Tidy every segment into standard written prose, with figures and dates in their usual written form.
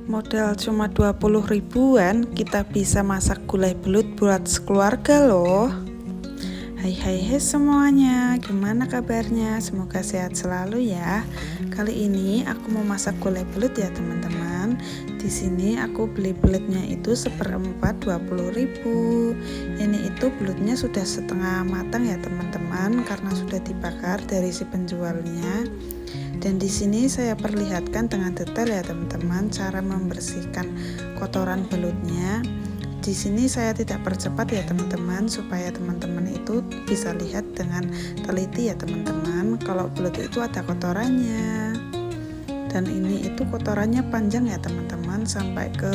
Modal cuma 20 ribuan kita bisa masak gulai belut buat sekeluarga loh. Hai semuanya, gimana kabarnya? Semoga sehat selalu ya. Kali ini aku mau masak gulai belut ya teman-teman. Di sini aku beli belutnya itu seperempat 20 ribu. Ini itu belutnya sudah setengah matang ya teman-teman, karena sudah dibakar dari si penjualnya. Dan di sini saya perlihatkan dengan detail ya teman-teman cara membersihkan kotoran belutnya. Di sini saya tidak percepat ya teman-teman, supaya teman-teman itu bisa lihat dengan teliti ya teman-teman kalau belut itu ada kotorannya. Dan ini itu kotorannya panjang ya teman-teman, sampai ke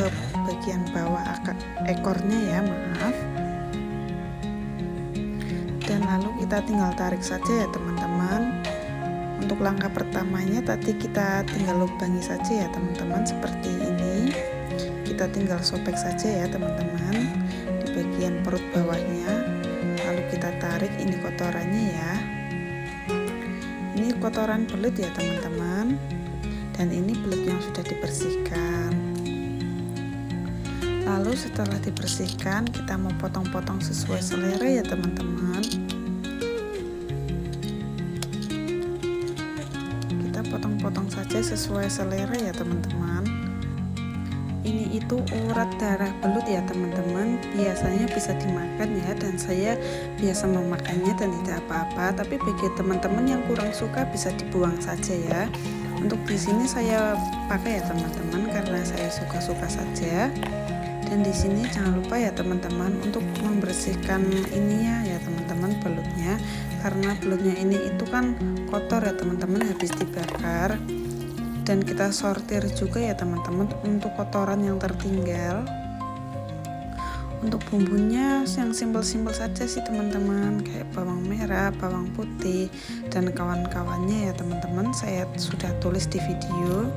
bagian bawah ekornya ya, maaf. Dan lalu kita tinggal tarik saja ya teman-teman. Untuk langkah pertamanya tadi kita tinggal lubangi saja ya teman-teman, seperti ini. Kita tinggal sobek saja ya teman-teman di bagian perut bawahnya. Lalu kita tarik ini kotorannya ya. Ini kotoran belut ya teman-teman. Dan ini belut yang sudah dibersihkan. Lalu setelah dibersihkan kita mau potong-potong sesuai selera ya teman-teman. Potong-potong saja sesuai selera ya teman-teman. Ini itu urat darah belut ya teman-teman, biasanya bisa dimakan ya, dan saya biasa memakannya dan tidak apa-apa. Tapi bagi teman-teman yang kurang suka bisa dibuang saja ya. Untuk di sini saya pakai ya teman-teman karena saya suka-suka saja. Dan di sini jangan lupa ya teman-teman untuk membersihkan ininya ya teman-teman, belutnya, karena belutnya ini itu kan kotor ya teman-teman, habis dibakar. Dan kita sortir juga ya teman-teman untuk kotoran yang tertinggal. Untuk bumbunya yang simpel-simpel saja sih teman-teman, kayak bawang merah, bawang putih, dan kawan-kawannya ya teman-teman, saya sudah tulis di video.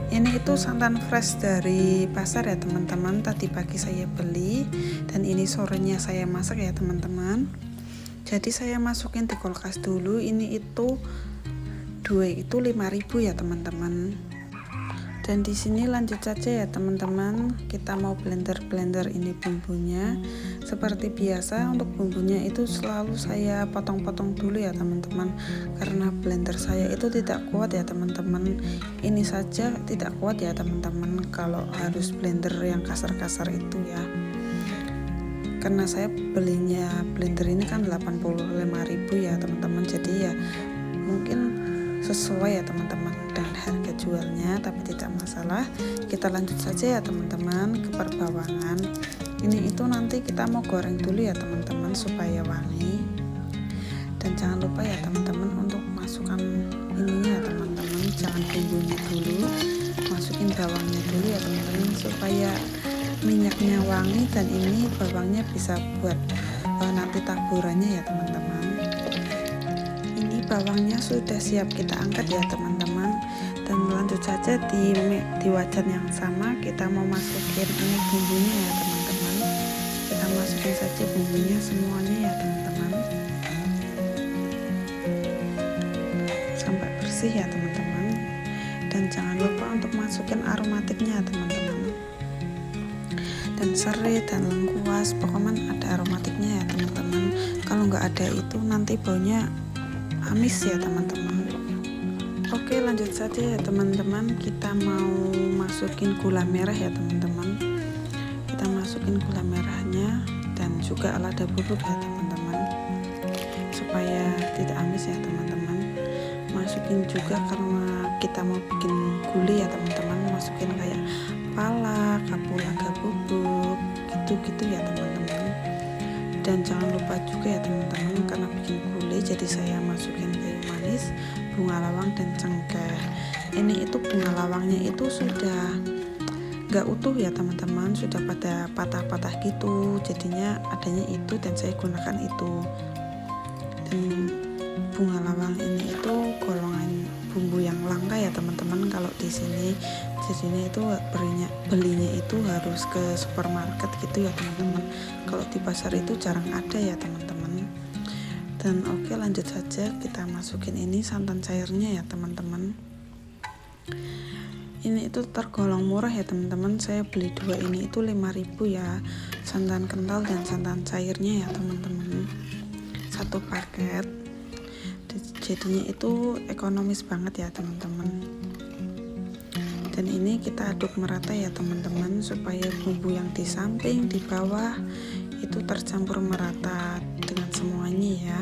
Ini itu santan fresh dari pasar ya teman-teman, tadi pagi saya beli, dan ini sorenya saya masak ya teman-teman. Jadi saya masukin di kulkas dulu. Ini itu 2 itu 5.000 ya teman-teman. Dan di sini lanjut saja ya teman-teman, kita mau blender ini bumbunya. Seperti biasa untuk bumbunya itu selalu saya potong-potong dulu ya teman-teman, karena blender saya itu tidak kuat ya teman-teman. Ini saja tidak kuat ya teman-teman kalau harus blender yang kasar-kasar itu ya. Karena saya belinya blender ini kan 85.000 ya teman-teman, jadi ya mungkin sesuai ya teman-teman dengan harga jualnya, tapi tidak masalah. Kita lanjut saja ya teman-teman ke perbawangan. Ini itu nanti kita mau goreng dulu ya teman-teman supaya wangi. Dan jangan lupa ya teman-teman untuk masukkan ininya ya teman-teman, jangan bumbunya dulu, masukin bawangnya dulu ya teman-teman supaya minyaknya wangi, dan ini bawangnya bisa buat nanti taburannya ya teman-teman. Bawangnya sudah siap kita angkat ya teman-teman. Dan lanjut saja di wajan yang sama kita mau masukin ini bumbunya ya teman-teman. Kita masukin saja bumbunya semuanya ya teman-teman, sampai bersih ya teman-teman. Dan jangan lupa untuk masukin aromatiknya teman-teman, dan serai dan lengkuas, pokoknya ada aromatiknya ya teman-teman. Kalau nggak ada itu nanti baunya amis ya teman-teman. Oke, lanjut saja ya teman-teman, kita mau masukin gula merah ya teman-teman. Kita masukin gula merahnya dan juga lada bubuk ya teman-teman, supaya tidak amis ya teman-teman. Masukin juga karena kita mau bikin gulai ya teman-teman, masukin kayak pala, kapulaga bubuk, gitu-gitu ya teman-teman. Dan jangan lupa juga ya teman-teman, karena bikin gulai jadi saya masukin kayu manis, bunga lawang, dan cengkeh. Ini itu bunga lawangnya itu sudah gak utuh ya teman-teman, sudah pada patah-patah gitu, jadinya adanya itu dan saya gunakan itu. Dan bunga lawang ini itu golongan bumbu yang langka ya teman-teman kalau di sini. Jadinya itu belinya itu harus ke supermarket gitu ya teman-teman. Kalau di pasar itu jarang ada ya teman-teman. Dan oke, lanjut saja kita masukin ini santan cairnya ya teman-teman. Ini itu tergolong murah ya teman-teman. Saya beli 2 ini itu 5.000 ya, santan kental dan santan cairnya ya teman-teman, satu paket. Jadinya itu ekonomis banget ya teman-teman. Dan ini kita aduk merata ya teman-teman, supaya bumbu yang di samping, di bawah itu tercampur merata dengan semuanya ya.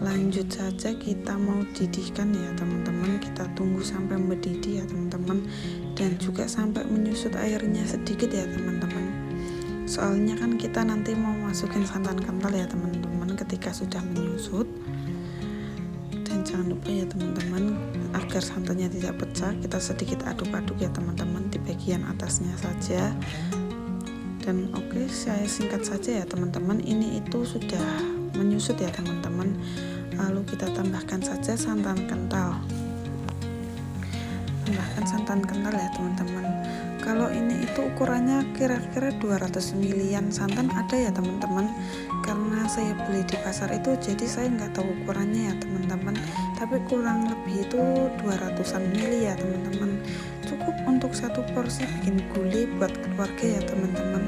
Lanjut saja, kita mau didihkan ya teman-teman. Kita tunggu sampai mendidih ya teman-teman, dan juga sampai menyusut airnya sedikit ya teman-teman. Soalnya kan kita nanti mau masukin santan kental ya teman-teman ketika sudah menyusut. Dan jangan lupa ya teman-teman, agar santannya tidak pecah, kita sedikit aduk-aduk ya teman-teman di bagian atasnya saja. Dan oke, saya singkat saja ya teman-teman, ini itu sudah menyusut ya teman-teman. Lalu kita tambahkan saja santan kental. Tambahkan santan kental ya teman-teman. Kalau ini itu ukurannya kira-kira 200 ml santan ada ya teman-teman. Karena saya beli di pasar itu, jadi saya nggak tahu ukurannya ya teman-teman. Tapi kurang lebih itu 200-an ml ya teman-teman. Cukup untuk satu porsi bikin gulai buat keluarga ya teman-teman.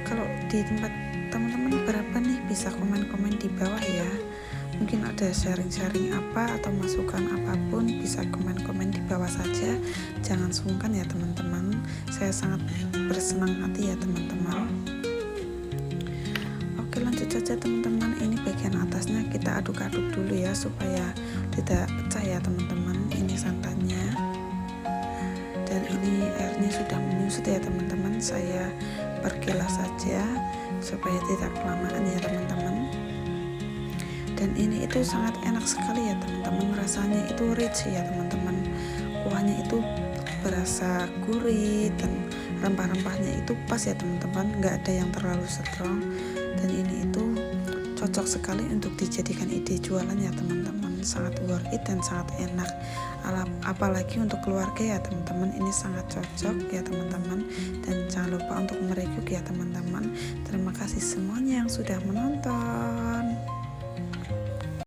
Kalau di tempat teman-teman berapa nih, bisa komen-komen di bawah ya. Mungkin ada sharing-sharing apa atau masukan apapun, bisa komen-komen di bawah saja. Jangan sungkan ya teman-teman, saya sangat bersenang hati ya teman-teman. Oke, lanjut saja teman-teman. Ini bagian atasnya kita aduk-aduk dulu ya, supaya tidak pecah ya teman-teman. Ini santannya, dan ini airnya sudah menyusut ya teman-teman. Saya pergilas saja supaya tidak kelamaan ya teman-teman. Dan ini itu sangat enak sekali ya teman-teman, rasanya itu rich ya teman-teman. Kuahnya itu berasa gurih dan rempah-rempahnya itu pas ya teman-teman, nggak ada yang terlalu strong. Dan ini itu cocok sekali untuk dijadikan ide jualan ya teman-teman, sangat worth it dan sangat enak. Apalagi untuk keluarga ya teman-teman, ini sangat cocok ya teman-teman. Dan jangan lupa untuk mereview ya teman-teman. Terima kasih semuanya yang sudah menonton.